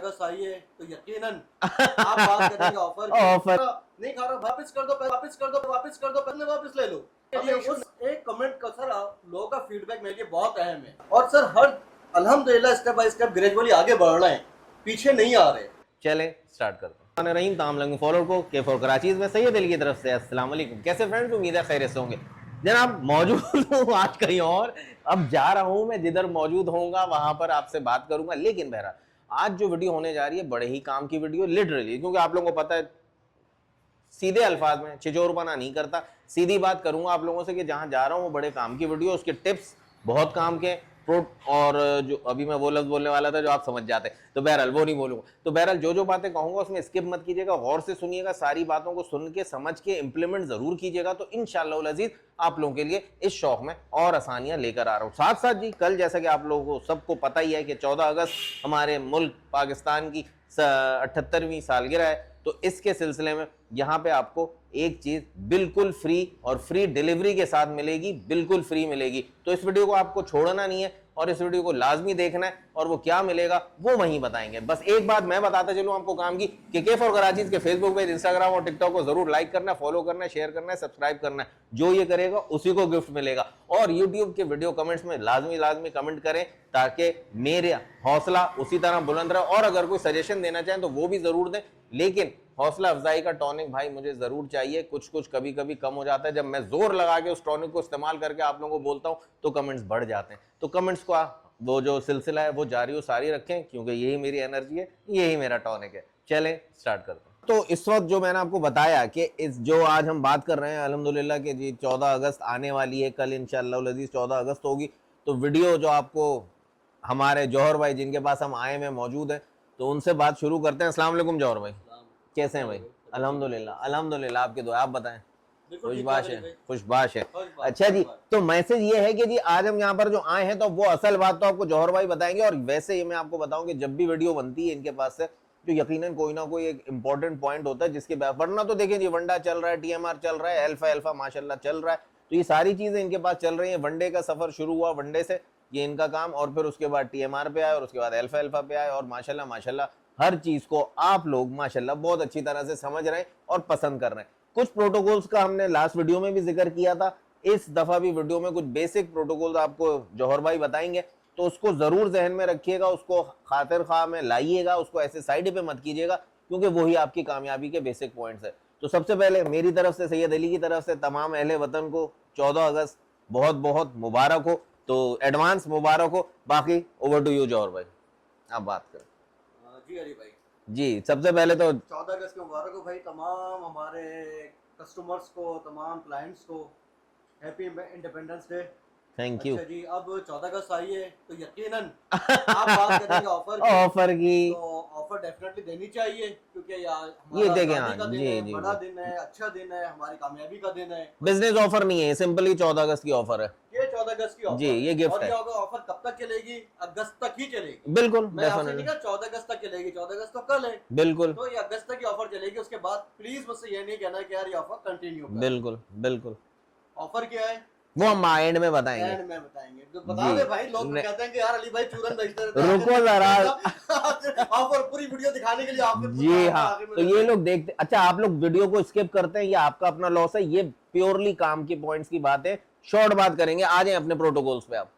अगस्त आई है तो यकीनन आप बात करेंगे ऑफर की। ऑफर नहीं खा रहा, वापस कर दो, वापस कर दो, वापस कर दो, पहले वापस ले लो। ये उस एक कमेंट का सर लोगों का फीडबैक मेरे लिए बहुत अहम है। और सर हर अल्हम्दुलिल्लाह स्टेप बाय स्टेप ग्रेजुअली आगे बढ़ रहे हैं, पीछे नहीं आ रहे। चले स्टार्ट करते हैं। रहीम ताम लंग फॉलो को के फॉर कराची में सैयद अली की तरफ से अस्सलाम वालेकुम। कैसे फ्रेंड्स, उम्मीद है खैर से होंगे। जनाब मौजूद हूँ आज कहीं और, अब जा रहा हूँ मैं, जिधर मौजूद होऊंगा वहां पर आपसे बात करूंगा। लेकिन बहरहाल आज जो वीडियो होने जा रही है बड़े ही काम की वीडियो लिटरली, क्योंकि आप लोगों को पता है सीधे अल्फाज में छिचोरपना नहीं करता, सीधी बात करूंगा आप लोगों से कि जहां जा रहा हूं वो बड़े काम की वीडियो, उसके टिप्स बहुत काम के और जो अभी मैं वो लफ्ज बोलने वाला था जो आप समझ जाते, तो बहरहाल वो नहीं बोलूंगा। तो बहरहाल जो जो बातें कहूंगा उसमें स्किप मत कीजिएगा, गौर से सुनिएगा, सारी बातों को सुन के समझ के इंप्लीमेंट जरूर कीजिएगा। तो इंशाअल्लाह अजीज आप लोगों के लिए इस शौक में और आसानियां लेकर आ रहा हूं। साथ साथ जी कल जैसा कि आप लोगों को सबको पता ही है कि 14 अगस्त हमारे मुल्क पाकिस्तान की 78वीं सालगिरह है। तो इसके सिलसिले में यहाँ पे आपको एक चीज बिल्कुल फ्री और फ्री डिलीवरी के साथ मिलेगी, बिल्कुल फ्री मिलेगी। तो इस वीडियो को आपको छोड़ना नहीं है और इस वीडियो को लाजमी देखना है, और वो क्या मिलेगा वो वहीं बताएंगे। बस एक बात मैं बताता चलूं आपको काम की कि के फॉर कराची के फेसबुक पेज, इंस्टाग्राम और टिकटॉक को जरूर लाइक करना है, फॉलो करना है, शेयर करना है, सब्सक्राइब करना है। जो ये करेगा उसी को गिफ्ट मिलेगा। और यूट्यूब के वीडियो कमेंट्स में लाजमी कमेंट करें ताकि मेरे हौसला उसी तरह बुलंद रहे। और अगर कोई सजेशन देना चाहें तो वो भी जरूर दें, लेकिन हौसला अफजाई का टॉनिक भाई मुझे जरूर चाहिए। कुछ कभी कभी कम हो जाता है, जब मैं जोर लगा के उस टॉनिक को इस्तेमाल करके आप लोगों को बोलता हूं तो कमेंट्स बढ़ जाते हैं। तो कमेंट्स को वो जो सिलसिला है वो जारी और सारी रखें, क्योंकि यही मेरी एनर्जी है, यही मेरा टॉनिक है। चलें स्टार्ट करते हैं। तो इस वक्त जो मैंने आपको बताया कि इस जो आज हम बात कर रहे हैं अल्हम्दुलिल्लाह कि जी 14 अगस्त आने वाली है, कल इंशाअल्लाह अज़ीज़ 14 अगस्त होगी। तो वीडियो जो आपको हमारे जौहर भाई जिनके पास हम आए में मौजूद है, तो उनसे बात शुरू करते हैं। अस्सलाम वालेकुम जौहर भाई, कैसे हैं भाई? अल्हम्दुलिल्लाह आपके दुआ, आप बताएं। खुशबाश है, खुशबाश है। अच्छा जी, तो मैसेज ये है कि जी आज हम यहाँ पर जो आए हैं तो वो असल बात तो आपको जौहर भाई बताएंगे। और वैसे ही मैं आपको बताऊं कि जब भी वीडियो बनती है इनके पास से तो यकीनन कोई ना कोई एक इंपॉर्टेंट पॉइंट होता है जिसके वरना तो देखें जी वनडा चल रहा है, टीएमआर चल रहा है, अल्फा माशाल्लाह चल रहा है। तो ये सारी चीजें इनके पास चल रही हैं। वनडे का सफर शुरू हुआ वनडे से, ये इनका काम, और फिर उसके बाद टीएमआर पे आए और उसके बाद अल्फा पे आए। और माशाल्लाह हर चीज को आप लोग माशाल्लाह बहुत अच्छी तरह से समझ रहे हैं और पसंद कर रहे हैं। कुछ प्रोटोकॉल्स का हमने लास्ट वीडियो में भी जिक्र किया था, इस दफा भी वीडियो में कुछ बेसिक प्रोटोकॉल्स आपको जौहर भाई बताएंगे, तो उसको जरूर जहन में रखिएगा, उसको खातिर खा में लाइएगा, उसको ऐसे साइड पे मत कीजिएगा, क्योंकि वही आपकी कामयाबी के बेसिक पॉइंट्स है। तो सबसे पहले मेरी तरफ से, सैयद अली की तरफ से तमाम अहले वतन को 14 अगस्त बहुत बहुत मुबारक हो। तो एडवांस मुबारक हो। बाकी ओवर टू यू जौहर भाई, आप बात करें। जी अली भाई जी, सबसे पहले तो 14 अगस्त की मुबारक हो भाई तमाम हमारे कस्टमर्स को, तमाम क्लाइंट्स को। Happy independence day. Thank you. अच्छा जी, अब 14 अगस्त आई है तो यकीनन आप बात करेंगे ऑफर की। तो ऑफर डेफिनेटली देनी चाहिए, क्योंकि ये हमारा देखें, शादी का दिन है, जी बड़ा दिन है, अच्छा दिन है, हमारी कामयाबी का दिन है। बिजनेस ऑफर नहीं है, सिंपली 14 अगस्त की ऑफर है। ये 14 अगस्त की ऑफर जी, ये गिफ्ट और है। ये ऑफर कब तक चलेगी? अगस्त तक ही चलेगी। बिल्कुल, मैं आपसे नहीं कहा 14 अगस्त तक चलेगी, 14 अगस्त तो कल है। बिल्कुल, तो ये अगस्त तक की ऑफर चलेगी। उसके बाद प्लीज मुझसे ये नहीं कहना कि यार ये ऑफर कंटिन्यू कर। बिल्कुल ऑफर क्या है वो हम एंड में बताएंगे। एंड में बताएंगे। तो बता दे भाई, लोग कहते हैं कि यार अली भाई चूरन बेचते रहते हैं। रुको जरा, ऑफर पूरी वीडियो दिखाने के लिए आपने जी हाँ। तो ये लोग देखते, अच्छा आप लोग वीडियो को स्किप करते हैं, ये आपका अपना लॉस है। ये प्योरली काम की पॉइंट्स की बात है, शॉर्ट बात करेंगे। आ जाए अपने प्रोटोकॉल्स पे आप।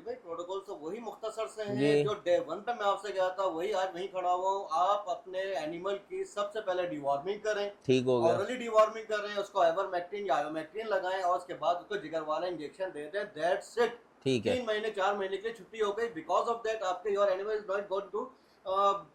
भाई प्रोटोकॉल तो वही मुख्तसर से हैं जो डे 1 पे मैं आपसे गया था, वही आज वहीं खड़ा हुआ हूँ। आप अपने एनिमल की सबसे पहले डिवॉर्मिंग करें, ठीक हो गया, ऑरली डिवॉर्मिंग करें, उसको एवरमेक्टिन या आयोमेक्टिन लगाएं और उसके बाद उसको जिगर वाला इंजेक्शन दे दें। That's it. ठीक है। 3 महीने 4 महीने की छुट्टी हो गई। बिकॉज ऑफ दैट आपके your animal is not going to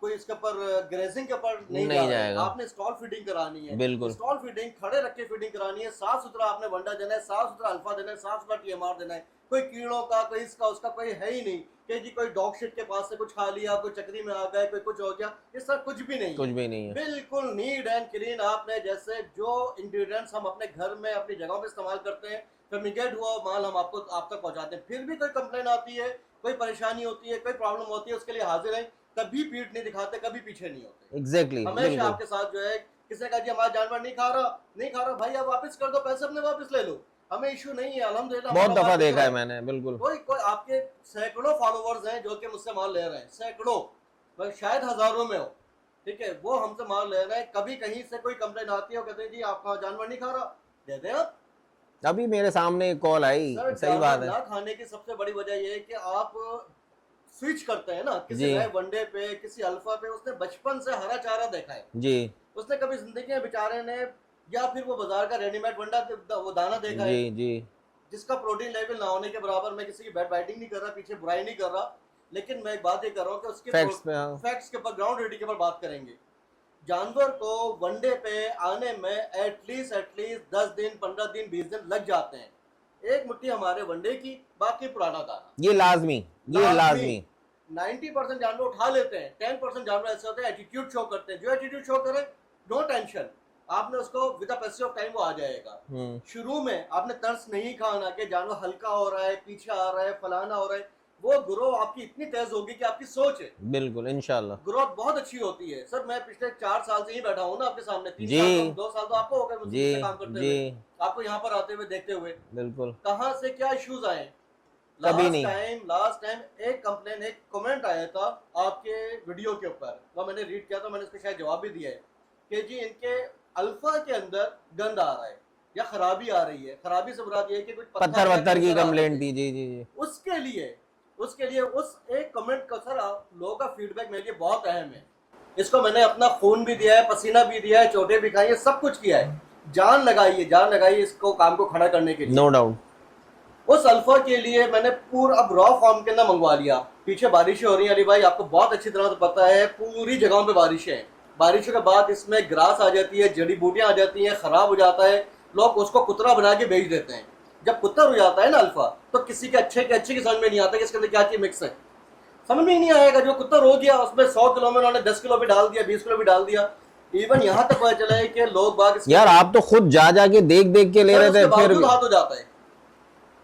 कोई इसके ऊपर ग्रेजिंग के ऊपर नहीं जाएगा। आपने स्टॉल फीडिंग करानी है, बिल्कुल स्टॉल फीडिंग, खड़े रख के फीडिंग करानी है। साफ सुथरा आपने वंडा देना है, साफ सुथरा अल्फा देना है, साफ सुथरा टीएमआर देना है। कोई कीड़ों का, कोई इसका उसका कोई है ही नहीं कि जी कोई डॉग शिट के पास से कुछ खा लिया, कोई चक्री में आ गए, कोई कुछ हो गया। ये सब कुछ भी नहीं है। बिल्कुल नीट एंड क्लीन। आपने जैसे जो इंग्रेडिएंट्स हम अपने घर में अपनी जगहों पे इस्तेमाल करते हैं, फर्मिगेट हुआ माल हम आपको आप तक पहुंचाते हैं। फिर भी कोई कंप्लेन आती है, कोई परेशानी होती है, कोई प्रॉब्लम होती है, उसके लिए हाजिर है। कभी पीठ नहीं दिखाते, कभी पीछे नहीं होते। एग्जैक्टली, हमेशा आपके साथ जो है। किसी का जी हमारा जानवर नहीं खा रहा भाई, आप वापस कर दो, पैसे अपने वापस ले लो, हमें इशू नहीं है। अल्हम्दुलिल्लाह बहुत दफा देखा है मैंने। बिल्कुल, कोई आपके सैकड़ों फॉलोवर्स हैं जो कि मुझसे माल ले रहे हैं, सैकड़ों। शायद हजारों में हो, ठीक है, वो हमसे माल ले रहे हैं। कभी कहीं से कोई कंप्लेन आती है, वो कहते हैं जी आपका जानवर नहीं खा रहा, दे दें आप। अभी मेरे सामने एक कॉल आई, सर सही बात जानवर है ना खाने की सबसे बड़ी वजह ये है कि आप स्विच करते हैं ना किसी जी नए वनडे पे, किसी अल्फा पे। उसने बचपन से हरा चारा देखा है, जी उसने कभी जिंदगी में बेचारे ने, या फिर वो बाजार का रेडीमेड वंडा वो दाना देखा है जी जी जिसका प्रोटीन लेवल ना होने के बराबर। मैं किसी की बैड बाइटिंग नहीं कर रहा, पीछे बुराई नहीं कर रहा, लेकिन मैं एक बात ये कर रहा हूँ कि उसके फैक्ट्स पे, हाँ। फैक्ट्स के ऊपर, ग्राउंड रियलिटी के ऊपर बात करेंगे। जानवर को वनडे पे आने में एटलीस्ट 10 दिन, 15 दिन, 20 दिन लग जाते हैं। एक मुट्ठी हमारे वनडे की, बाकी पुराना दाना, ये लाजमी, ये लाजमी। 90% जानवर उठा लेते हैं। 10% जानवर ऐसे होते हैं एटीट्यूड शो करते हैं। जो एटीट्यूड शो करे, नो टेंशन, आपने उसको with the passage of time वो आ जाएगा। शुरू में आपने तरस नहीं खाना कि जानवर हल्का हो रहा है, पीछे आ रहा है, फलाना हो रहा है। वो ग्रोथ आपकी इतनी तेज होगी कि आपकी सोच है, बिल्कुल इंशाल्लाह ग्रोथ बहुत अच्छी होती है। सर मैं पिछले 4 साल से ही बैठा हूँ ना आपके सामने, 3 जी साल, 2 साल तो आपको हो गए जी मुझसे काम करते जी हुए, आपको यहाँ पर आते हुए देखते हुए। बिल्कुल कहाँ से क्या इश्यूज आए, कभी नहीं। लास्ट टाइम एक कंप्लेन, एक कमेंट आया था आपके वीडियो के ऊपर, वो मैंने रीड किया था, मैंने उसको शायद जवाब भी दिया है कि जी इनके अल्फा के अंदर गंद आ रहा है या खराबी आ रही है। खराबी से मुराद ये है कि कुछ पत्थर वत्थर की नजर आ रहे कंप्लेंट थे। थी, जी जी जी उसके लिए उस एक कमेंट का सर लोगों का फीडबैक मेरे लिए बहुत अहम है। इसको मैंने अपना खून भी दिया है, पसीना भी दिया है, चोटें भी खाई है, सब कुछ किया है, जान लगाई इसको काम को खड़ा करने के लिए। No doubt. उस अल्फा के लिए मैंने पूरा अब रॉ फॉर्म के अंदर मंगवा लिया। पीछे बारिशें हो रही हैं अली भाई, आपको बहुत अच्छी तरह से पता है, पूरी जगहों पे बारिशें हैं। बारिशों के बाद इसमें ग्रास आ जाती है, जड़ी बूटियां आ जाती हैं, खराब हो जाता है, लोग उसको कुतरा बना के बेच देते हैं। जब कुत्तर हो जाता है ना अल्फा, तो किसी के अच्छे की समझ में नहीं आता कि इसके अंदर क्या चीज मिक्स है, समझ में ही नहीं आएगा। जो कुत्तर हो गया उसमें 100 किलो में उन्होंने 10 किलो भी डाल दिया, 20 किलो भी डाल दिया। इवन यहाँ तक पता चला है कि लोग बाग यार आप तो खुद जा के देख के ले रहे थे, फिर भी हाथ हो जाता है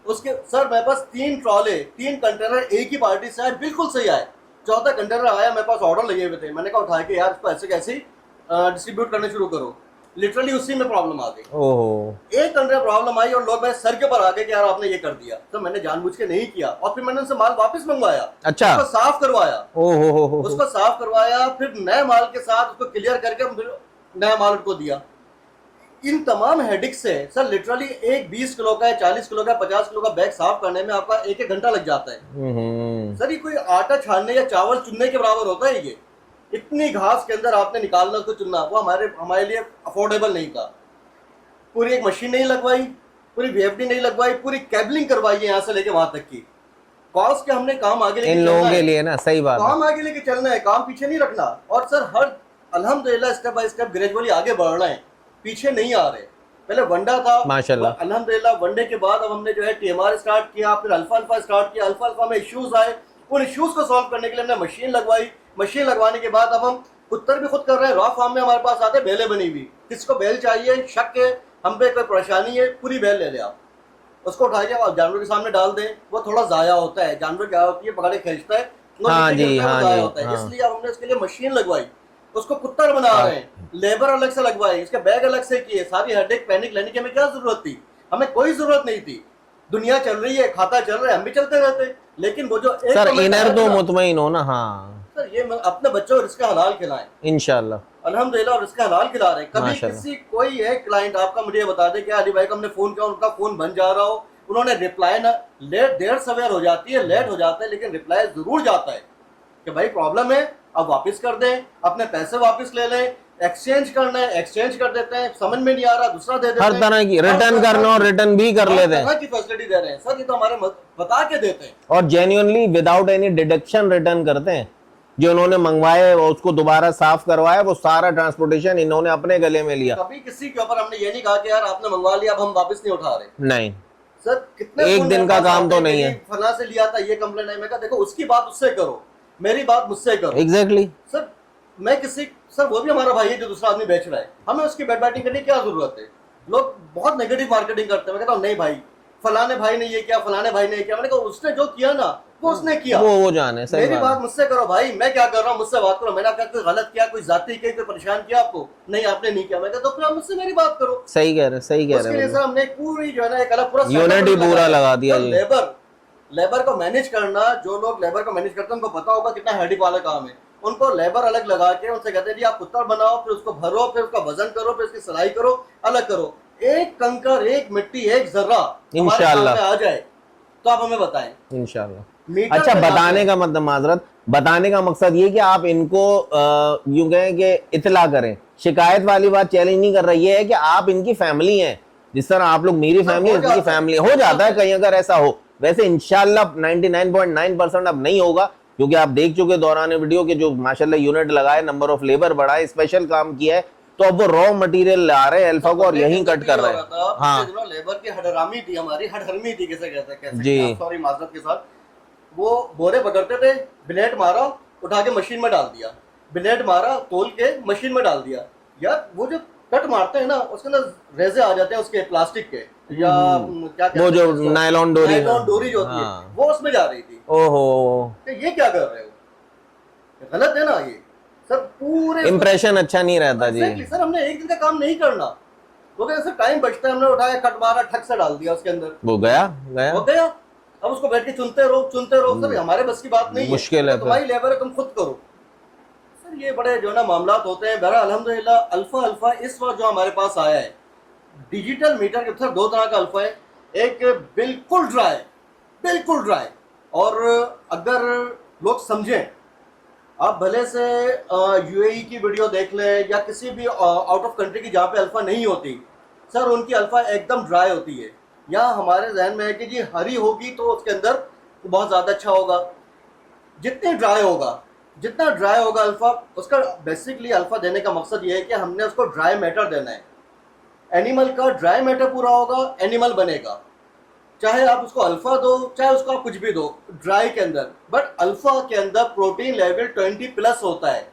उसके। सर मेरे पास 3 ट्रॉले, 3 कंटेनर एक ही पार्टी से आए, बिल्कुल सही आए। चौथा कंटेनर आया, मेरे पास ऑर्डर लगे हुए थे, मैंने कहा उठा के यार इसको ऐसे कैसे डिस्ट्रीब्यूट करने शुरू करो। लिटरली उसी में प्रॉब्लम आ गई। ओहो, एक कंटेनर प्रॉब्लम आई और लोग मेरे सर के ऊपर आ गए कि यार आपने ये कर दिया। तो मैंने जानबूझ के नहीं किया, और फिर मैंने उनसे माल वापस मंगवाया, अच्छा, उसको साफ करवाया, ओहो, उसको साफ करवाया, फिर नए माल के साथ उसको क्लियर करके फिर नया माल उनको दिया। इन तमाम हेडिक से सर लिटरली एक 20 किलो का, 40 किलो का, 50 किलो का बैग साफ करने में आपका 1-1 घंटा लग जाता है। सर ये कोई आटा छानने या चावल चुनने के बराबर होता है ये। इतनी घास के अंदर आपने निकालना, उसको चुनना, वो हमारे लिए अफोर्डेबल नहीं था। पूरी एक मशीन नहीं लगवाई, पूरी वीएफडी नहीं लगवाई, पूरी केबलिंग करवाई है यहाँ से लेके वहां तक की। कॉस्ट के हमने काम आगे लेके इन लोगों के लिए ना, सही बात है, काम आगे लेके चलना है, काम पीछे नहीं रखना। और सर हर अल्हम्दुलिल्लाह स्टेप बाय स्टेप ग्रेजुअली आगे बढ़ना है, पीछे नहीं आ रहे। पहले वंडा था, माशाल्लाह, अल्हम्दुलिल्लाह वनडे के बाद अब हमने जो है टीएमआर स्टार्ट किया, फिर अल्फा स्टार्ट किया। अल्फा में इश्यूज आए, उन इश्यूज को सॉल्व करने के लिए हमने मशीन लगवाई। मशीन लगवाने के बाद अब हम उत्तर भी खुद कर रहे हैं। रॉ फार्म में हमारे पास आते बेलें बनी हुई, किसको बेल चाहिए, शक है हम पे कोई परेशानी है, पूरी बेल ले ले आप, उसको उठा के आप जानवर के सामने डाल दें। वो थोड़ा जाया होता है, जानवर क्या होती है पकड़े खींचता है, हाँ जी, हाँ जाया जी, होता है, हाँ। इसलिए हमने इसके लिए मशीन लगवाई, उसको कुत्तर बना रहे हैं, लेबर अलग से लगवाई, इसके बैग अलग से किए। सारी हेडेक पैनिक लेने की हमें क्या जरूरत थी, हमें कोई जरूरत नहीं थी। दुनिया चल रही है, खाता चल रहा है, हम भी चलते रहते। लेकिन वो जो एक सर इनर तो मुतमईन हो ना, हाँ सर ये अपने बच्चों को रिस्क हलाल खिलाएं इंशाल्लाह, अल्हम्दुलिल्लाह, और रिस्क हलाल खिला रहे हैं। कभी माशाल्लाह। किसी कोई है क्लाइंट आपका मुझे बता दे कि अली भाई को हमने फोन किया, उनका फोन बन जा रहा हो, उन्होंने रिप्लाई ना, देर सवेर हो जाती है, लेट हो जाता है, लेकिन रिप्लाई जरूर जाता है कि भाई प्रॉब्लम है, अब वापस कर दें, अपने पैसे वापस ले लें, एक्सचेंज करना है एक्सचेंज कर देते हैं, समझ में नहीं आ रहा दूसरा दे देते हैं। हर तरह की रिटर्न करना और रिटर्न भी कर लेते हैं, हर तरह की फैसिलिटी दे रहे हैं सर, ये तो हमारे बता के देते हैं। और genuinely without any deduction return करते हैं। जो उन्होंने मंगवाए और उसको दोबारा साफ करवाया, वो सारा ट्रांसपोर्टेशन इन्होंने अपने गले में लिया। कभी किसी के ऊपर हमने ये नहीं कहा कि यार आपने मंगवा लिया अब हम वापस नहीं उठा रहे, नहीं सर कितने एक दिन का काम तो नहीं है। फला से लिया था, ये कंप्लेंट है, मैं कहा देखो उसकी बात उससे करो, मेरी बात मुझसे करो। एग्जैक्टली सर मैं किसी, सर वो भी हमारा भाई है जो दूसरा आदमी बेच रहा है, हमें उसकी बैड बैटिंग करने की क्या जरूरत है। लोग बहुत नेगेटिव मार्केटिंग करते हैं, मैं कहता हूँ नहीं भाई फलाने भाई ने ये किया, फलाने भाई ने ये किया। मैंने कहा उसने जो किया ना वो उसने किया, वो जाने, सही मेरी बात मुझसे करो भाई, मैं क्या कर रहा हूँ मुझसे बात करो। मैंने आपका कोई गलत किया, कोई जाति के कोई परेशान किया आपको, नहीं आपने नहीं किया, मैं कहता तो फिर आप मुझसे मेरी बात करो। सही कह रहे, सही कह उसके लिए रहे, सर हमने पूरी जो है ना एक अलग पूरा यूनिटी पूरा लगा दिया तो जी। लेबर को मैनेज करना, जो लोग लेबर को मैनेज करते हैं उनको पता होगा कितना हेडेक वाला काम है। उनको लेबर अलग लगा के उनसे कहते हैं जी आप कुत्ता बनाओ, फिर उसको भरो, फिर उसका वजन करो, फिर उसकी सिलाई करो, अलग करो। एक कंकर, एक मिट्टी, एक जर्रा हमारे इंशाल्लाह सामने आ जाए तो आप हमें बताएं। इंशाल्लाह। मीटर अच्छा, पे बताने नापे। का मतलब, माजरत, बताने का मकसद ये कि आप इनको यूं कहें कि इतला करें। शिकायत वाली बात चैलेंज नहीं कर रही है कि आप इनकी फैमिली हैं, जिस तरह आप लोग मेरी सर, फैमिली, हो इनकी जाता है, फैमिली हो जाता है कहीं अगर ऐसा हो। वैसे इंशाल्लाह 99.9% अब नहीं होगा, क्योंकि आप देख चुके दौरान वीडियो के जो माशाल्लाह यूनिट लगाए, नंबर ऑफ लेबर बढ़ाए, स्पेशल काम किया है, तो अब वो रॉ मटेरियल ला रहे हैं अल्फा को और यहीं कट कर रहे हैं। हाँ पिछले दिनों लेबर की हडरामी थी, हमारी हडहरमी थी, कैसे कहते हैं, कैसे जी। सॉरी माजरत के साथ। वो बोरे पकड़ते थे, ब्लेड मारा, उठा के मशीन में डाल दिया, ब्लेड मारा, तोल के मशीन में डाल दिया। यार वो जो कट मारते हैं ना, उसके अंदर रेजे आ जाते हैं उसके प्लास्टिक के, या क्या कहते वो हैं जो उसको? नायलॉन डोरी, नायलॉन डोरी जो होती है, हाँ। वो उसमें जा रही थी। ओहो, कि ये क्या कर रहे हो, गलत है ना ये सर। पूरे इम्प्रेशन अच्छा नहीं रहता जी। Exactly, सर हमने एक दिन का काम नहीं करना, वो कहते सर टाइम बचता है, हमने उठाया, कट मारा, ठक से डाल दिया उसके अंदर, वो गया हो गया। अब उसको बैठ के चुनते रहो, सर हमारे बस की बात नहीं है, मुश्किल है तो तुम्हारी लेबर है, तुम खुद करो। सर ये बड़े जो है ना मामलात होते हैं। बहरहाल अल्हम्दुलिल्लाह अल्फा अल्फा इस वक्त जो हमारे पास आया है, डिजिटल मीटर के सर दो तरह का अल्फा है। एक बिल्कुल ड्राई, और अगर लोग समझें, आप भले से यूएई की वीडियो देख लें या किसी भी आउट ऑफ कंट्री की जहाँ पे अल्फा नहीं होती, सर उनकी अल्फा एकदम ड्राई होती है। यहाँ हमारे जहन में है कि जी हरी होगी तो उसके अंदर बहुत ज़्यादा अच्छा होगा। जितना ड्राई होगा अल्फा, उसका बेसिकली अल्फा देने का मकसद ये है कि हमने उसको ड्राई मैटर देना है। एनिमल का ड्राई मैटर पूरा होगा, एनिमल बनेगा। चाहे आप उसको अल्फा दो, चाहे उसको आप कुछ भी दो ड्राई के अंदर, बट अल्फा के अंदर प्रोटीन लेवल 20+ होता है।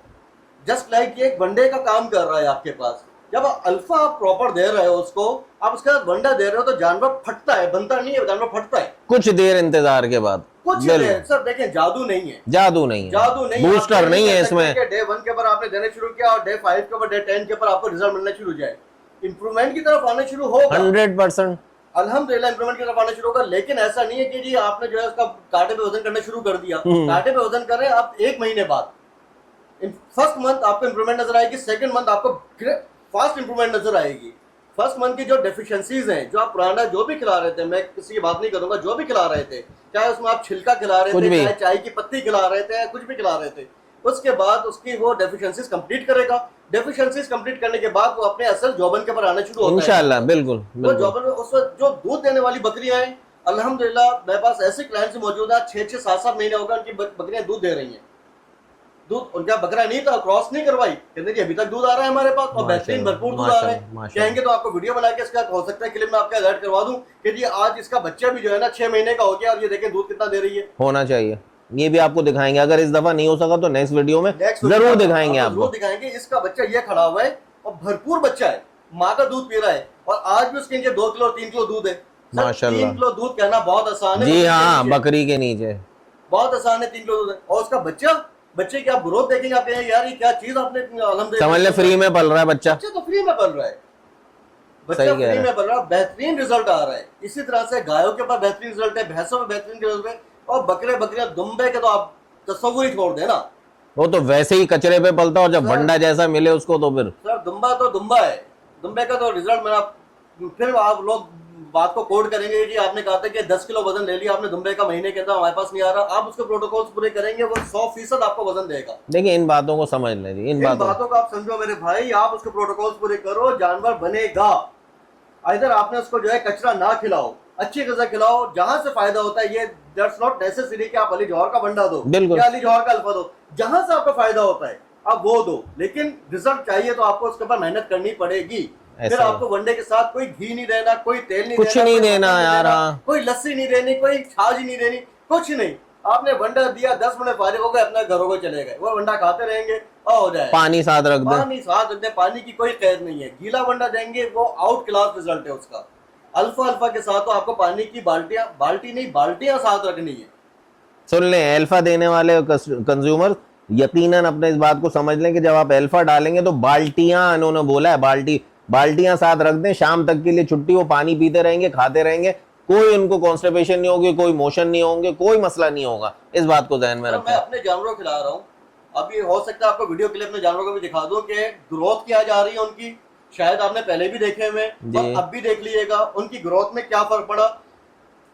जस्ट लाइक ये एक वनडे का काम कर रहा है आपके पास। जब अल्फा आप प्रॉपर दे रहे हो उसको, आप उसके बाद वनडा दे रहे हो, तो जानवर फटता है, बनता नहीं है, जानवर फटता है कुछ देर इंतजार के बाद। कुछ देर। सर देखें, जादू नहीं है, जादू नहीं है, बूस्टर नहीं है इसमें। डे 1 के ऊपर आपने देने शुरू किया और डे 5 के ऊपर, डे 10 के ऊपर आपको रिजल्ट मिलने शुरू हो जाए, इंप्रूवमेंट की तरफ आने शुरू होगा। 100% अल्हम्दुलिल्लाह इंप्रूवमेंट की तरफ आना शुरू होगा। लेकिन ऐसा नहीं है कि जी आपने जो है उसका कांटे पे वजन करना शुरू कर दिया। कांटे पे वजन कर रहे हैं आप 1 महीने बाद, फर्स्ट मंथ आपको इंप्रूवमेंट नजर आएगी, सेकंड मंथ आपको फास्ट इंप्रूवमेंट नजर आएगी। फर्स्ट मंथ की जो डेफिशिएंसीज हैं, जो आप पुराना जो भी खिला रहे थे, मैं किसी की बात नहीं करूंगा, जो भी खिला रहे थे, चाहे उसमें आप छिलका खिला रहे थे, चाहे चाय की पत्ती खिला रहे थे, कुछ भी खिला रहे थे, उसके बाद उसकी वो डेफिशिएंसीज कंप्लीट करेगा। डेफिशिएंसीज कंप्लीट करने के बाद वो अपने असल जौबन के ऊपर आना शुरू होता है इंशाल्लाह। बिल्कुल वो जौबन में उस वक्त जो दूध देने वाली बकरियां हैं, अल्हम्दुलिल्लाह मेरे पास ऐसे क्लाइंट्स मौजूद है, 6-6, 7-7 महीने होगा उनकी बकरियां दूध दे रही हैं। दूध उनका बकरा नहीं था, क्रॉस नहीं करवाई, कहते कि अभी तक दूध आ रहा है हमारे पास और बेहतरीन भरपूर दूध आ रहा है। कहेंगे तो आपको वीडियो बना के इसका हो सकता है क्लिप में आपका अलर्ट करवा दूं कि जी आज इसका बच्चा भी जो है ना 6 महीने का हो गया और ये देखें दूध कितना दे रही है। होना चाहिए, ये भी आपको दिखाएंगे। अगर इस दफा नहीं हो सका तो नेक्स्ट वीडियो में जरूर दिखाएंगे आपको। जरूर दिखाएंगे। इसका बच्चा ये खड़ा हुआ है और भरपूर बच्चा है, माँ का दूध पी रहा है और आज भी उसके नीचे 2 किलो 3 किलो दूध है। माशाल्लाह 3 किलो दूध कहना बहुत आसान है जी, हाँ, बकरी के नीचे बहुत आसान है, 3 किलो दूध है। और उसका बच्चे की आप ग्रोथ देखेंगे, आप कहेंगे यार ये क्या चीज आपने, समझ ले फ्री में पल रहा है बच्चा। बच्चा तो फ्री में पल रहा है, बच्चा फ्री में पल रहा है, बेहतरीन रिजल्ट आ रहा है। इसी तरह से गायों के ऊपर बेहतरीन रिजल्ट है, भैंसों में बेहतरीन रिजल्ट है, और बकरियां दुम्बे के तो आप तस्वुर ही छोड़ देना, वो तो वैसे ही कचरे पे पलता, और जब वंडा जैसा मिले उसको तो फिर सर दुम्बा तो दुम्बा है। दुम्बे का तो रिजल्ट मेरा, फिर आप लोग बात को कोड करेंगे जी आपने कहा था कि 10 किलो वजन ले लिया आपने दुम्बे का, महीने के अंदर हमारे पास नहीं आ रहा। आप उसके प्रोटोकॉल्स पूरे करेंगे, वो 100% आपको वजन देगा। देखिए इन बातों को समझ लें जी, इन बातों को आप समझो मेरे भाई, आप उसके प्रोटोकॉल्स पूरे करो, जानवर बनेगा। इधर आपने उसको जो है कचरा ना खिलाओ, अच्छी गज़ा खिलाओ, जहां से फायदा होता है। ये दैट्स नॉट नेसेसरी कि आप अली जौहर का बंडा दो या अली जौहर का अल्फा दो, जहां से आपको फायदा होता है आप वो दो, लेकिन रिजल्ट चाहिए तो आपको उसके ऊपर मेहनत करनी पड़ेगी। फिर आपको वनडे के साथ कोई घी नहीं देना, कोई तेल नहीं कुछ देना, नहीं देना यार, कोई लस्सी नहीं देनी, कोई छाछ नहीं देनी, कुछ नहीं। आपने वंडा दिया, 10 मिनट फारिग हो गए, अपने घरों को चले गए, वो वंडा खाते रहेंगे और हो जाए। पानी साथ रख दे, पानी की कोई कैद नहीं है। गीला वंडा देंगे वो आउट क्लास रिजल्ट है उसका। अल्फा के साथ तो आपको पानी की बाल्टियां साथ रखनी है। सुन लें, अल्फा देने वाले कंज्यूमर यकीनन अपने इस बात को समझ लें कि जब आप अल्फा डालेंगे तो बाल्टियां, उन्होंने बोला है बाल्टियां साथ रख दें, शाम तक के लिए छुट्टी, वो पानी पीते रहेंगे, खाते रहेंगे, कोई उनको कॉन्स्टिपेशन नहीं होगी, कोई मोशन नहीं होंगे, कोई मसला नहीं होगा। इस बात को ध्यान में रखें। मैं अपने जानवरों को खिला रहा हूँ, अभी हो सकता है आपको वीडियो क्लिप में जानवरों को भी दिखा दूं कि ग्रोथ क्या जा रही है उनकी, शायद आपने पहले भी देखे हुए जी। और अब भी देख लीजिएगा उनकी ग्रोथ में क्या फर्क पड़ा,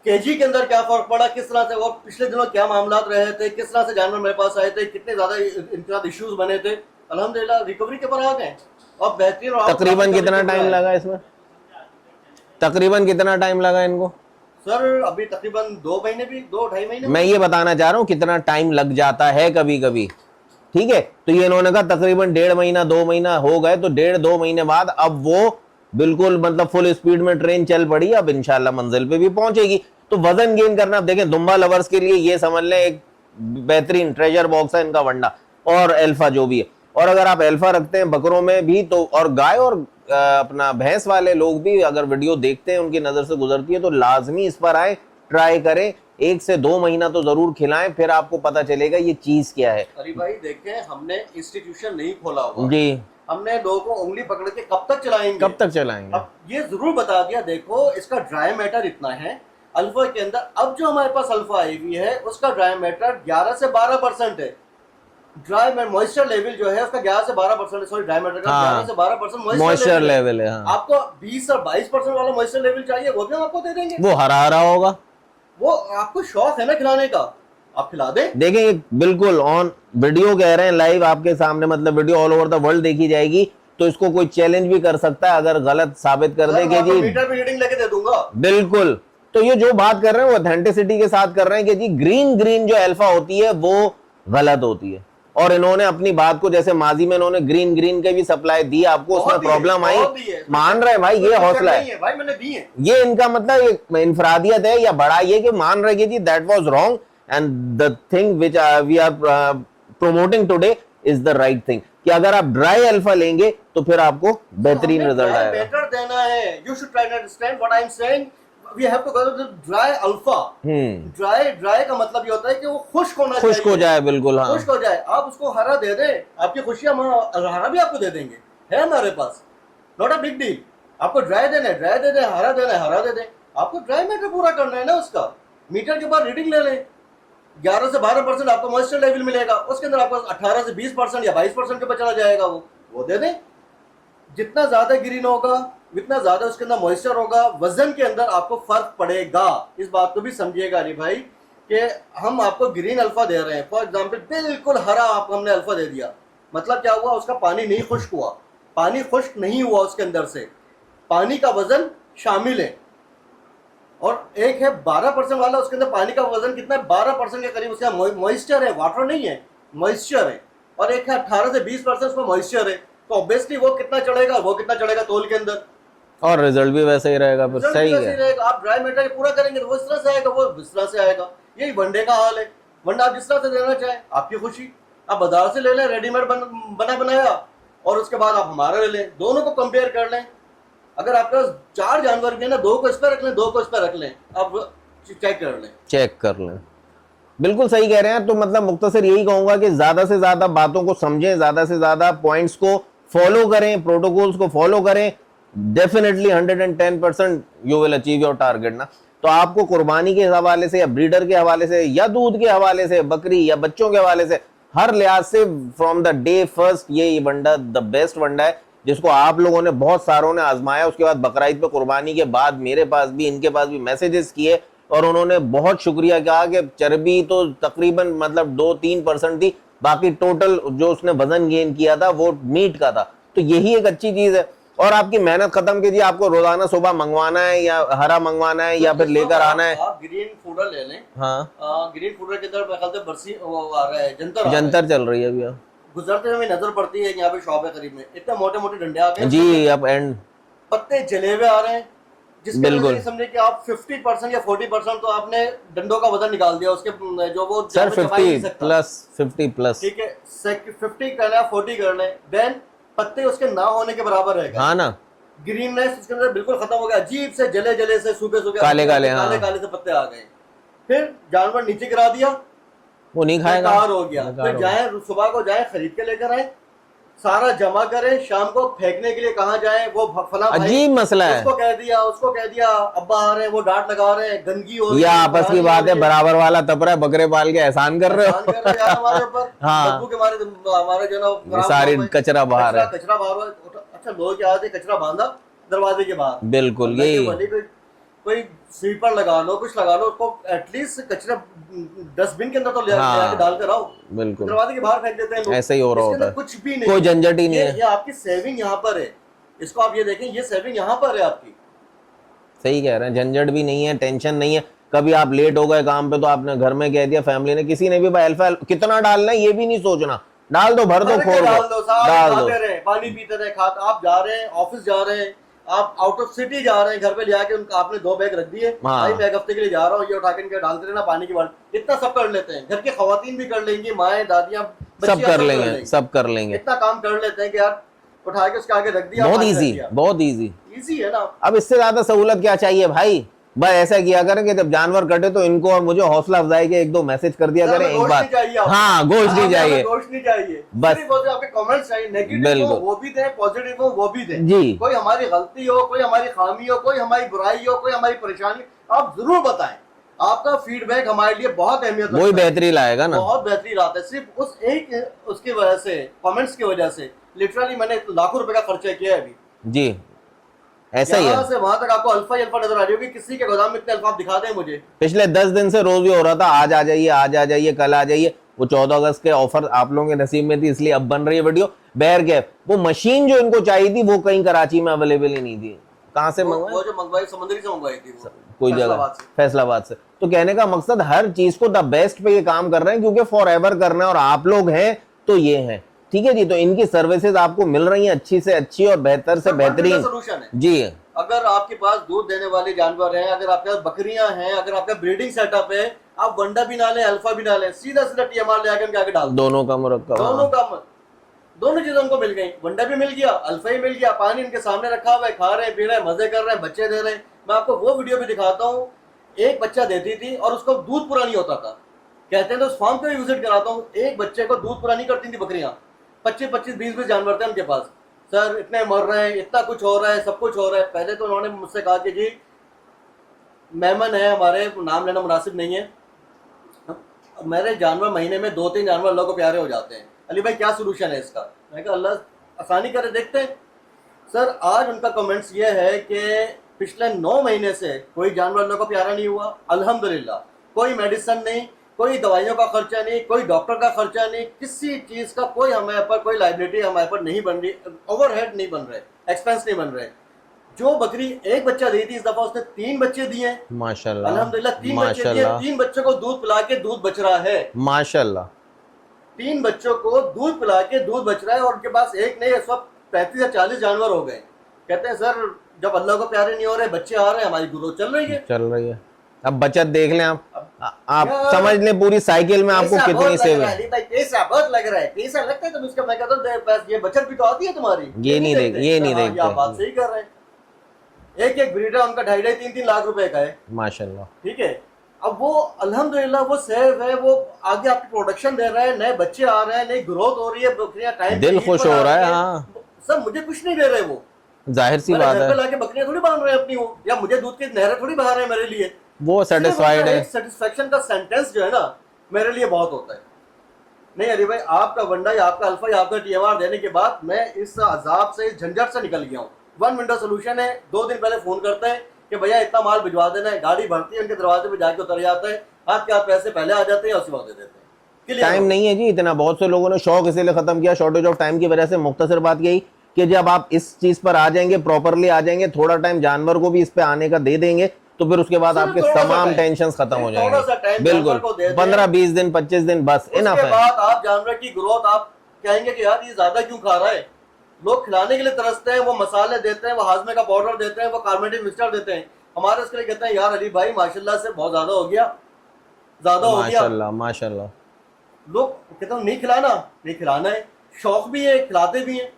केजी के अंदर क्या फर्क पड़ा, किस तरह से वो पिछले दिनों क्या मामला रहे थे, किस तरह से जानवर मेरे पास आए थे, कितने ज्यादा इनके साथ इश्यूज बने थे, अल्हम्दुलिल्लाह रिकवरी के पर आ गए और बेहतरीन। और तकरीबन कितना टाइम लगा इसमें, तकरीबन कितना टाइम लगा इनको? सर अभी तकरीबन 2 महीने भी 2-2.5 महीने। मैं ये बताना चाह रहा हूँ कितना टाइम लग जाता है कभी कभी, ठीक है। तो ये इन्होंने कहा तकरीबन 1.5 महीना 2 महीना हो गए, तो 1.5-2 महीने बाद अब वो बिल्कुल मतलब फुल स्पीड में ट्रेन चल पड़ी, अब इंशाल्लाह मंजिल पे भी पहुंचेगी। तो वजन गेन करना, आप देखें दुम्बा लवर्स के लिए ये समझ लें एक बेहतरीन ट्रेजर बॉक्स है इनका वंडा और अल्फा जो भी है। और अगर आप अल्फा रखते हैं बकरों में भी तो, और गाय और अपना भैंस वाले लोग भी अगर वीडियो देखते हैं उनकी नजर से गुजरती है तो लाजमी इस पर आए, ट्राई करें, 1 से 2 महीना तो जरूर खिलाएं, फिर आपको पता चलेगा ये चीज क्या है। अरे भाई देखें हमने इंस्टीट्यूशन नहीं खोला हुआ जी, हमने लोगों को उंगली पकड़ के कब तक चलाएंगे, कब तक चलाएंगे। अब ये जरूर बता दिया, देखो इसका ड्राई मैटर इतना है अल्फा के अंदर। अब जो हमारे पास अल्फा आई हुई है उसका ड्राई मैटर 11 से 12% है। ड्राई मॉइस्चर लेवल जो है उसका 11 से 12%, सॉरी ड्राई मैटर का 11 से 12% मॉइस्चर लेवल है। हाँ। आपको 20 और 22% वाला मॉइस्चर लेवल चाहिए वो भी हम आपको दे देंगे। वो हरा हरा होगा, वो आपको शौक है ना खिलाने का, आप खिला दें। देखें ये बिल्कुल ऑन वीडियो कह रहे हैं लाइव आपके सामने, मतलब video all over the world देखी जाएगी, तो इसको कोई चैलेंज भी कर सकता है अगर गलत साबित कर दे कि जी मीटर पे रीडिंग लेके दे दूंगा। बिल्कुल। तो ये जो बात कर रहे हैं वो ऑथेंटिसिटी के साथ कर रहे हैं कि जी ग्रीन ग्रीन जो अल्फा होती है वो गलत होती है, और इन्होंने अपनी बात को, जैसे माजी में इन्होंने ग्रीन ग्रीन के भी सप्लाई दी आपको, उसमें प्रॉब्लम आई, मान रहे हैं भाई, ये हौसला है भाई, मैंने दी है। ये इनका मतलब एक इनफरादियत है या बड़ा ये कि मान रहे कि जी that was wrong and the thing which we are promoting today is the right thing, कि अगर आप ड्राई अल्फा लेंगे तो फिर आपको बेहतरीन रिजल्ट आएगा। बेटर देना है, you should try to understand what I am saying, we have to go to dry alpha. Dry का मतलब ये होता है कि वो खुश्क होना चाहिए, खुश्क हो जाए, बिल्कुल हाँ, खुश्क हो जाए। आप उसको हरा दे दें, आपकी खुशी हम हरा भी आपको दे देंगे, है हमारे पास, नॉट अ बिग डील। आपको ड्राई देना है ड्राई दे दें, हरा देना है हरा दे दें, आपको ड्राई मैटर पूरा करना है ना। उसका मीटर के बाद रीडिंग ले लें, 11 से 12% आपको मॉइस्चर लेवल मिलेगा, उसके अंदर आपको 18 से 20% या 22% के ऊपर चला जाएगा, वो दे दें। जितना ज्यादा ग्रीन होगा उतना ज्यादा उसके अंदर मॉइस्चर होगा, वजन के अंदर आपको फर्क पड़ेगा। इस बात को भी समझिएगा अली भाई कि हम आपको ग्रीन अल्फा दे रहे हैं, फॉर एग्जांपल बिल्कुल हरा आपको हमने अल्फा दे दिया, मतलब क्या हुआ, उसका पानी नहीं खुश्क हुआ, पानी खुश्क नहीं हुआ, उसके अंदर से पानी का वजन शामिल है। और एक है 12% वाला, उसके अंदर पानी का वजन कितना है, 12% के करीब उसका मॉइस्चर है, वाटर नहीं है, मॉइस्चर है। और एक है 18 से 20% उसमें मॉइस्चर है, तो ऑब्वियसली वो कितना चढ़ेगा तोल के अंदर, और रिजल्ट भी वैसे ही रहेगा। फिर सही है, आप ड्राई मैटर पूरा करेंगे तो वो इस तरह से आएगा, वो इस तरह से आएगा। यही वनडे का हाल है, वनडा आप जिस तरह से देना चाहें आपकी खुशी, आप बाजार से ले लें रेडीमेड बना बनाया, और उसके बाद आप हमारा ले लें, दोनों को कंपेयर कर लें। अगर आपके पास 4 जानवर के ना, 2 को इस पर रख लें, 2 को इस पर रख लें, आप चेक कर लें। बिल्कुल सही कह रहे हैं। तो मतलब मुख्तसर यही कहूंगा कि ज्यादा से ज्यादा बातों को समझें, ज्यादा से ज्यादा पॉइंट्स को फॉलो करें, प्रोटोकॉल्स को फॉलो करें, definitely 110% you will achieve your target ना। तो आपको कुर्बानी के हवाले से या ब्रीडर के हवाले से या दूध के हवाले से, बकरी या बच्चों के हवाले से, हर लिहाज से फ्रॉम द डे फर्स्ट ये वंडा द बेस्ट वंडा है, जिसको आप लोगों ने बहुत सारों ने आजमाया। उसके बाद बकरीद पे कुर्बानी के बाद मेरे पास भी, इनके पास भी मैसेजेस किए और उन्होंने बहुत शुक्रिया कहा कि चर्बी तो तकरीबन मतलब 2-3% थी, बाकी टोटल जो उसने वजन गेन किया था वो मीट का था। तो यही एक अच्छी चीज है। और आपकी मेहनत खत्म कीजिए, आपको रोजाना सुबह मंगवाना है या हरा मंगवाना है या फिर लेकर आना है, आप ग्रीन फूडर ले लें। हाँ, ग्रीन फूडर के अंदर बरसी वो आ रहा है, जंतर चल रही है अभी, गुजरते हुए नजर पड़ती है, यहाँ पे शॉप है करीब में, इतने मोटे मोटे डंडे आ गए जी, अब एंड पत्ते जले हुए आ रहे हैं, जिसके बिल्कुल समझे कि आप 50% या 40% तो आपने डंडों का वजन निकाल दिया उसके, जो वो सर 50+, ठीक है, 50 करना है 40 करना है, देन पत्ते उसके ना होने के बराबर रहेगा, हाँ ना, ग्रीननेस उसके अंदर बिल्कुल खत्म हो गया, अजीब से जले जले से सूखे सूखे काले काले से पत्ते आ गए। फिर जानवर नीचे गिरा दिया, वो नहीं खाएगा, बेकार हो गया। फिर जाए सुबह को जाए खरीद के लेकर आए, सारा जमा करें, शाम को फेंकने के लिए कहाँ जाए, वो फला भाई अजीब मसला है। उसको कह दिया अब्बा आ रहे हैं, वो डांट लगा रहे हैं, गंदगी हो रही या है, आपस की बात है, बराबर वाला तप रहा है, बकरे पाल के एहसान कर रहे एहसान कर रहे हो यार हमारे ऊपर। हो। हाँ, बदबू के हमारे जो ना खराब सारी हुआ है, कचरा बाहर है। कचरा बाहर हुआ है। अच्छा लोग क्या आते, कचरा बांधा दरवाजे के बाहर, बिल्कुल अल्लाह के यही वली कोई स्वीपर लगा लो, कुछ लगा लो, उसको एटलीस्ट कचरा डस्टबिन के अंदर तो ले आके डाल कर आओ, बिल्कुल दरवाजे के बाहर फेंक देते हैं लोग। ऐसे ही हो रहा इसके होता अंदर है, कुछ भी नहीं, कोई झंझट ही नहीं है। ये आपकी सेविंग यहाँ पर है, इसको आप ये देखें, ये सेविंग यहाँ पर है आपकी। सही कह रहे हैं, झंझट भी नहीं है, टेंशन नहीं है। कभी आप लेट हो गए काम पे तो आपने घर में कह दिया, फैमिली ने, किसी ने भी भाई अल्फा कितना डालना है ये भी नहीं सोचना, डाल दो, भर दो, खोल डाल दो, दो, साथ डाल दो। खाते रहे, पानी पीते रहे, खाते, आप जा रहे हैं ऑफिस जा रहे हैं, आप आउट ऑफ सिटी जा रहे हैं, घर पे ले आके उनका आपने 2 बैग रख दिए, हाँ। भाई मैं एक हफ्ते के लिए जा रहा हूँ, ये उठा के इनके डालते रहना, पानी की बाल्टी, इतना सब कर लेते हैं। घर के खवातीन भी कर लेंगी, माएं दादियां सब कर लेंगे, सब कर लेंगे, इतना काम कर लेते हैं कि यार उठा के उसके आगे रख दिया, बहुत पानी रख इजी, दिया। बहुत इजी। इजी है ना। अब इससे ज्यादा सहूलत क्या चाहिए भाई। बस ऐसा किया करें कि जब जानवर कटे तो इनको और मुझे हौसला अफजाई के 1-2 मैसेज कर दिया करें एक बार। हाँ, गोश्त नहीं चाहिए, गोश्त नहीं चाहिए, बस आपके कमेंट्स चाहिए, नेगेटिव हो वो भी दें, पॉजिटिव हो वो भी दें जी। कोई हमारी गलती हो, कोई हमारी खामी हो, कोई हमारी बुराई हो, कोई हमारी परेशानी, आप जरूर बताएं। आपका फीडबैक हमारे लिए बहुत अहमियत रखता है, वही बेहतरी लाएगा ना, बहुत बेहतरीन आता है। सिर्फ उस एक उसकी वजह से, कमेंट्स की वजह से लिटरली मैंने लाखों रुपए का खर्चा किया है अभी जी। ऐसा ही है, यहाँ से वहां तक आपको अल्फा ही अल्फा नजर आ रही होगी, किसी के गोदाम में इतने अल्फा आप दिखा दें मुझे। पिछले 10 दिन से रोज ये हो रहा था, आज आ जाइए, आज आ जाइए, कल आ जाइए। वो 14 अगस्त के ऑफर आप लोगों के नसीब में थी, इसलिए अब बन रही है वीडियो। बहर के वो मशीन जो इनको चाहिए थी वो कहीं कराची में अवेलेबल ही नहीं थी। कहाँ से मंगवाई? वो जो मंगवाई समंदरी से मंगवाई थी, वो कोई जगह, फैसलाबाद से। तो कहने का मकसद हर चीज को द बेस्ट पे ये काम कर रहे हैं, क्योंकि फॉर एवर करना है, और आप लोग हैं तो ये हैं, ठीक है जी। तो इनकी सर्विसेज आपको मिल रही हैं अच्छी से अच्छी और बेहतर से बेहतरीन सोल्यूशन है जी। अगर आपके पास दूध देने वाले जानवर हैं, अगर आपके पास बकरियां हैं, अगर आपका ब्रीडिंग सेटअप है, आप वंडा भी ना लें, अल्फा भी ना लें, सीधा सीधा टीएमआर ले आके उनके आगे डाल दो। दोनों का मुरक्कब, दोनों चीजें उनको मिल गई, वंडा भी मिल गया, अल्फा ही मिल गया, पानी इनके सामने रखा हुआ है, खा रहे हैं, पी रहे हैं, मजे कर रहे हैं, बच्चे दे रहे हैं। मैं आपको वो वीडियो भी दिखाता हूँ, एक बच्चा देती थी और उसको दूध पूरा नहीं होता था, कहते हैं तो उस फार्म पे विजिट कराता हूँ, एक बच्चे को दूध पूरा नहीं करती थी बकरियां, 25-25, 20-20 जानवर थे उनके पास, सर इतने मर रहे हैं, इतना कुछ हो रहा है, सब कुछ हो रहा है। पहले तो उन्होंने मुझसे कहा कि जी मेहमान है हमारे, नाम लेना मुनासिब नहीं है, मेरे जानवर महीने में 2-3 जानवर अल्लाह को प्यारे हो जाते हैं, अली भाई क्या सोल्यूशन है इसका? मैं कहा अल्लाह आसानी करे, देखते हैं। सर आज उनका कमेंट्स ये है कि पिछले 9 महीने से कोई जानवर अल्लाह को प्यारा नहीं हुआ, अल्हम्दुलिल्लाह। कोई मेडिसिन नहीं, कोई दवाइयों का खर्चा नहीं, कोई डॉक्टर का खर्चा नहीं, किसी चीज का कोई हमारे पर कोई लाइबिलिटी हमारे पर नहीं बन रही, ओवरहेड नहीं बन रहे, एक्सपेंस नहीं बन रहे। जो बकरी एक बच्चा दी थी, इस दफा उसने 3 बच्चे दिए, माशाल्लाह अल्हम्दुलिल्लाह 3 बच्चे दिए, 3 बच्चों को दूध पिला के दूध बच रहा है, माशाल्लाह। 3 बच्चों को दूध पिला के दूध बच रहा है, और उनके पास एक नहीं, इस वक्त 35 या 40 जानवर हो गए। कहते हैं सर जब अल्लाह को प्यारे नहीं हो रहे, बच्चे आ रहे हैं, हमारी ग्रोथ चल रही है। अब बचत देख लें आप समझ लें पूरी साइकिल में आपको कितनी सेव है। पैसा बहुत लग रहा है, पैसा लगता है तो उसका मैं कहता हूं ये बचत भी तो आती है तुम्हारी, ये नहीं देखते। आप बात सही कर रहे हैं। एक ब्रीडर उनका 2.5-3 लाख रुपए का है, माशाल्लाह, ठीक है। अब वो अल्हम्दुलिल्लाह वो सेफ है, वो आगे आपकी प्रोडक्शन दे रहा है, नए बच्चे आ रहे हैं, नई ग्रोथ हो रही है, बकरियां टाइम दिल खुश हो रहा है। हाँ सब मुझे कुछ नहीं दे रहे, वो जाहिर सी बात है, लाके बकरियां थोड़ी बांध रहे हैं अपनी, वो या मुझे दूध की नहरें थोड़ी बहा रहे हैं मेरे लिए, वो सेटिस्फाइड है। सेटिस्फेक्शन का सेंटेंस जो है ना मेरे लिए बहुत होता है। नहीं अली भाई आपका वंडा या आपका अल्फा या आपका टीएमआर देने के बाद मैं इस अजाब से, इस झंझट से निकल गया हूँ। 1 विंडो सोल्यूशन है, 2 दिन पहले फोन करते हैं कि भैया इतना माल भिजवा देना है, गाड़ी भरती है, उनके दरवाजे पे जाके उतर जाता है, हाथ के हाथ पैसे पहले आ जाते हैं, उसी वक्त दे देते हैं। टाइम नहीं है जी इतना, बहुत से लोगों ने शौक इसीलिए खत्म किया, शॉर्टेज ऑफ टाइम की वजह से। मुख्तसर बात यही कि जब आप इस चीज पर आ जाएंगे, प्रॉपरली आ जाएंगे, थोड़ा टाइम जानवर को भी इस पे आने का दे देंगे, तो फिर उसके बाद आपके तमाम टेंशन खत्म हो जाएंगे। बिल्कुल 15-20 दिन 25 दिन बस इनफ है। बाद आप जानवर की ग्रोथ आप कहेंगे कि यार ये ज्यादा क्यों खा रहा है। लोग खिलाने के लिए तरसते हैं, वो मसाले देते हैं, वो हाजमे का पाउडर देते हैं, वो कार्बोनेटेड मिक्सचर देते हैं, हमारे उसके लिए कहते हैं यार अली भाई माशाल्लाह से बहुत ज्यादा हो गया, ज्यादा हो गया। माशाल्लाह माशाल्लाह। लोग कहते हैं नहीं खिलाना, नहीं खिलाना है, शौक भी है, खिलाते भी हैं।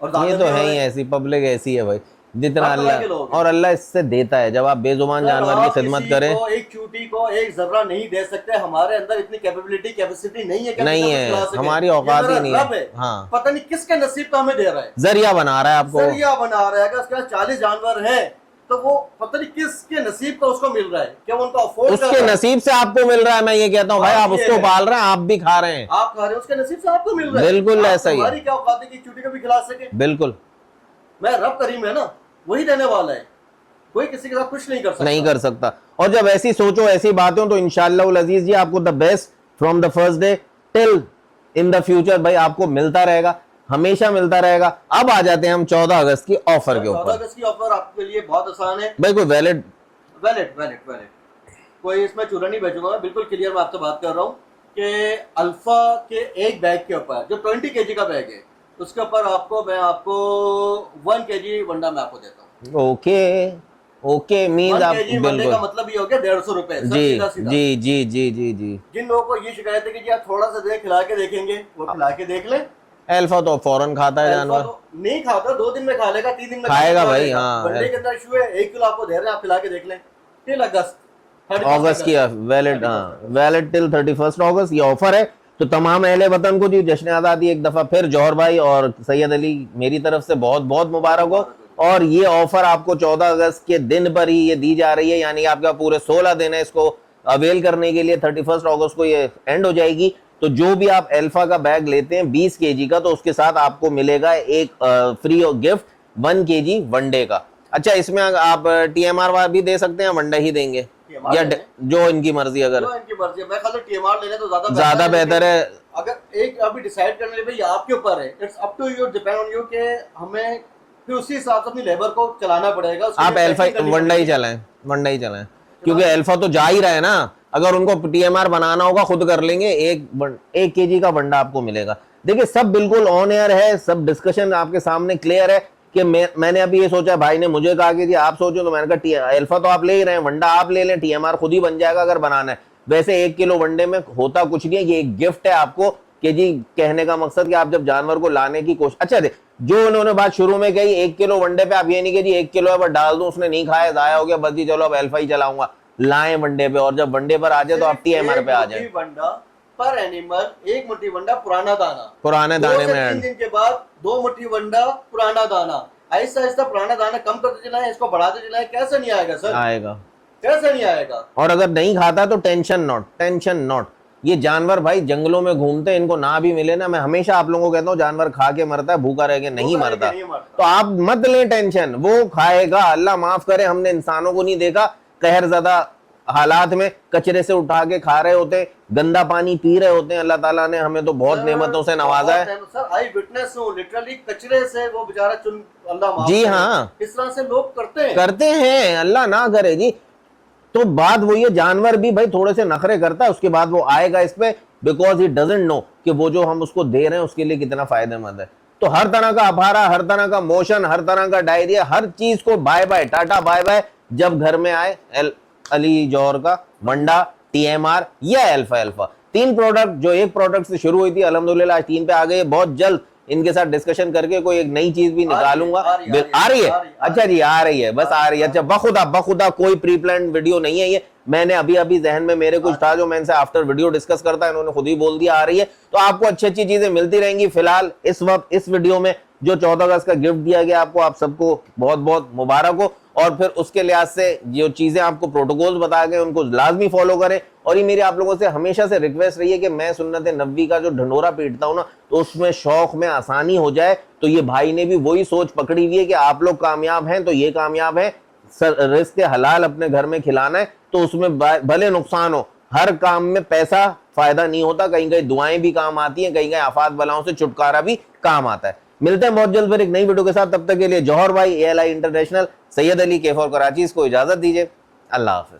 और ये तो है ही, ऐसी पब्लिक ऐसी है भाई। जितना हर तरह अल्लाह, के लोग हैं। और अल्लाह इससे देता है। जब आप बेजुबान सर, जानवर की आप खिदमत किसी करें, को एक चूटी को एक जर्रा नहीं दे सकते। हमारे अंदर इतनी कैपेसिटी नहीं है कि हम नहीं इसे कुछ है, खिला सके। हमारी ये औकात मेरा ही नहीं है। रब है, हाँ, पता नहीं किसके नसीब का हमें दे रहा है, जरिया बना रहा है आपको। जरिया बना रहा है। अगर उसके पास 40 जानवर हैं तो वो पता नहीं किसके नसीब का उसको मिल रहा है, क्या वो उनको अफोर्ड कर उसके रहा है। नसीब से आपको मिल रहा है। मैं ये कहता हूँ भाई, बात आप ये उसको है। पाल रहे हैं, आप भी खा रहे हैं। आप खा रहे हो, उसके नसीब से आपको मिल रहा है। बिल्कुल आप ऐसा ही है। हमारी क्या औकात है कि चूटी को भी खिला सके। बिल्कुल मैं रब करीम है ना, वही देने वाला है, कोई किसी के साथ कुछ नहीं कर सकता। नहीं कर सकता। और जब ऐसी सोचो, ऐसी बातें हो, तो इंशाअल्लाह उल अजीज जी आपको the best from the first day till in the future भाई आपको मिलता रहेगा, हमेशा मिलता रहेगा। अब आ जाते हैं हम 14 अगस्त की ऑफर के 14 ऊपर। अगस्त की ऑफर आपके लिए बहुत आसान है। भाई कोई वैलिड, वैलिड कोई इसमें चूरा नहीं बेचूंगा मैं, बिल्कुल क्लियर मैं आपसे बात कर रहा हूँ कि अल्फा के एक बैग के ऊपर जो 20 केजी का बैग है, उसके ऊपर मैं आपको 1 केजी वंडा मैं आपको देता हूँ। ओके ओके, मीन 1 आप केजी वंडे बिल्कुल, का मतलब ये हो गया 150 रुपए। सर, जी सीधा सीधा। जी जी जी जी जी। जिन लोगों को ये शिकायत है कि जी आप थोड़ा सा दे खिला के देखेंगे, वो खिला के देख ले। अल्फा तो फौरन खाता है अल्फा जानवर, तो नहीं खाता, 2 दिन में खा लेगा, 3 दिन में खाएगा खा भाई, लेगा। हाँ। वनडे के अंदर इशू है, 1 किलो आपको दे रहे हैं, आप खिला के देख लें। 3 अगस्त अगस्त की वैलिड, हाँ वैलिड टिल 31 अगस्त ये ऑफर है। तो तमाम अहले वतन को जी जश्न आज़ादी एक दफा फिर जौहर भाई और सैयद अली मेरी तरफ से बहुत बहुत मुबारक हो। और ये ऑफर आपको 14 अगस्त के दिन पर ही ये दी जा रही है, यानी आपका पूरे 16 दिन है इसको अवेल करने के लिए। 31 अगस्त को ये एंड हो जाएगी। तो जो भी आप अल्फा का बैग लेते हैं 20 केजी का, तो उसके साथ आपको मिलेगा एक फ्री गिफ्ट 1 केजी वनडे का। अच्छा, इसमें आप TMR भी दे सकते हैं, वनडे ही देंगे या जो इनकी मर्जी, अगर जो इनकी मर्जी है। मैं ख्याल TMR ले लें तो ज्यादा बेहतर है। अगर एक अभी डिसाइड करने लिए भाई आपके ऊपर है, it's up to you, depend on you कि हमें फिर उसी हिसाब से अपनी लेबर को चलाना पड़ेगा। आप अल्फा वनडा ही चलाएं, वनडा ही चलाएं, क्योंकि अल्फा तो जा ही रहा है ना। अगर उनको TMR बनाना होगा खुद कर लेंगे। 1 केजी का वनडा आपको मिलेगा। देखिए सब बिल्कुल ऑन एयर है, सब डिस्कशन आपके सामने क्लियर है कि मैंने अभी ये सोचा, भाई ने मुझे कहा कि जी आप सोचो, तो मैंने कहा अल्फा तो आप ले ही रहे हैं, वनडा आप ले लें, TMR खुद ही बन जाएगा अगर बनाना है। वैसे 1 किलो वनडे में होता कुछ नहीं है, ये एक गिफ्ट है आपको कि जी कहने का मकसद कि आप जब जानवर को लाने की कोशिश, अच्छा जो उन्होंने बात शुरू में कही 1 किलो वनडे पे, आप ये नहीं कि जी 1 किलो है बस डाल दूं, उसने नहीं खाया जाया हो गया, बस जी चलो अब अल्फा ही चलाऊंगा, लाएं वनडे पे। और जब वनडे पर आ जाए तो आप TMR पे आ जाए। वंडा पर एनिमल, 1 मुट्ठी वंडा पुराना दाना, पुराने दाने में 3 दिन के बाद 2 मुट्ठी वंडा पुराना दाना। आहिस्ता आहिस्ता पुराना दाना कम करते चलाएं, इसको बढ़ाते चलाएं। कैसे नहीं आएगा सर? आएगा, कैसे नहीं आएगा? और अगर नहीं खाता तो टेंशन नॉट। ये जानवर भाई जंगलों में घूमते हैं, इनको ना भी मिले ना, मैं हमेशा आप लोगों को कहता हूँ जानवर खा के मरता है, भूखा रह के नहीं मरता। तो आप मत लें टेंशन, वो खाएगा। अल्लाह माफ करे, हमने इंसानों को नहीं देखा कहर ज़्यादा हालात में कचरे से उठा के खा रहे होते, गंदा पानी पी रहे होते हैं। अल्लाह ताला ने हमें तो बहुत नेमतों से नवाजा है सर। आई विटनेस हूँ, लिटरली कचरे से वो बेचारा चुन, अल्लाह माफ जी करे। हाँ, इस तरह से लोग करते हैं, अल्लाह ना करे जी। तो बात वही है, जानवर भी भाई थोड़े से नखरे करता है, उसके बाद वो आएगा इस पे, बिकॉज ही डजंट नो कि वो जो हम उसको दे रहे हैं उसके लिए कितना फायदेमंद है। तो हर तरह का अफारा, हर तरह का मोशन, हर तरह का डायरिया, हर चीज को bye bye, tata bye bye. जब घर में आए अली जौहर का वंडा, TMR या अल्फा 3 प्रोडक्ट, जो एक प्रोडक्ट से शुरू हुई थी अल्हम्दुलिल्लाह आज 3 पे आ गई। बहुत जल्द इनके साथ डिस्कशन करके कोई एक नई चीज भी निकालूंगा। आ रही है, अच्छा जी आ रही है, बस आ रही है। अच्छा बखुदा कोई प्री प्लान वीडियो नहीं है ये, मैंने अभी जहन में मेरे कुछ था जो मैं इनसे आफ्टर वीडियो डिस्कस करता है, इन्होंने खुद ही बोल दिया आ रही है। तो आपको अच्छी चीजें मिलती रहेंगी। फिलहाल इस वक्त इस वीडियो में जो 14 अगस्त का गिफ्ट दिया गया आपको, आप सबको बहुत बहुत मुबारक हो। और फिर उसके लिहाज से जो चीजें आपको प्रोटोकॉल्स बताए गए उनको लाजमी फॉलो करें। और ये मेरी आप लोगों से हमेशा से रिक्वेस्ट रही है कि मैं सुन्नत नबवी का जो ढंडोरा पीटता हूं ना, तो उसमें शौक में आसानी हो जाए। तो ये भाई ने भी वही सोच पकड़ी हुई है कि आप लोग कामयाब हैं तो ये कामयाब है, रिज़्क़ हलाल अपने घर में खिलाना है, तो उसमें भले नुकसान हो, हर काम में पैसा फायदा नहीं होता, कहीं कहीं दुआएं भी काम आती हैं, कहीं कहीं आफात बलाओं से छुटकारा भी काम आता है। मिलते हैं बहुत जल्द फिर एक नई वीडियो के साथ, तब तक के लिए जौहर भाई, ALI international, Syed Ali, K4 Karachi को इजाजत दीजिए। अल्लाह हाफिज।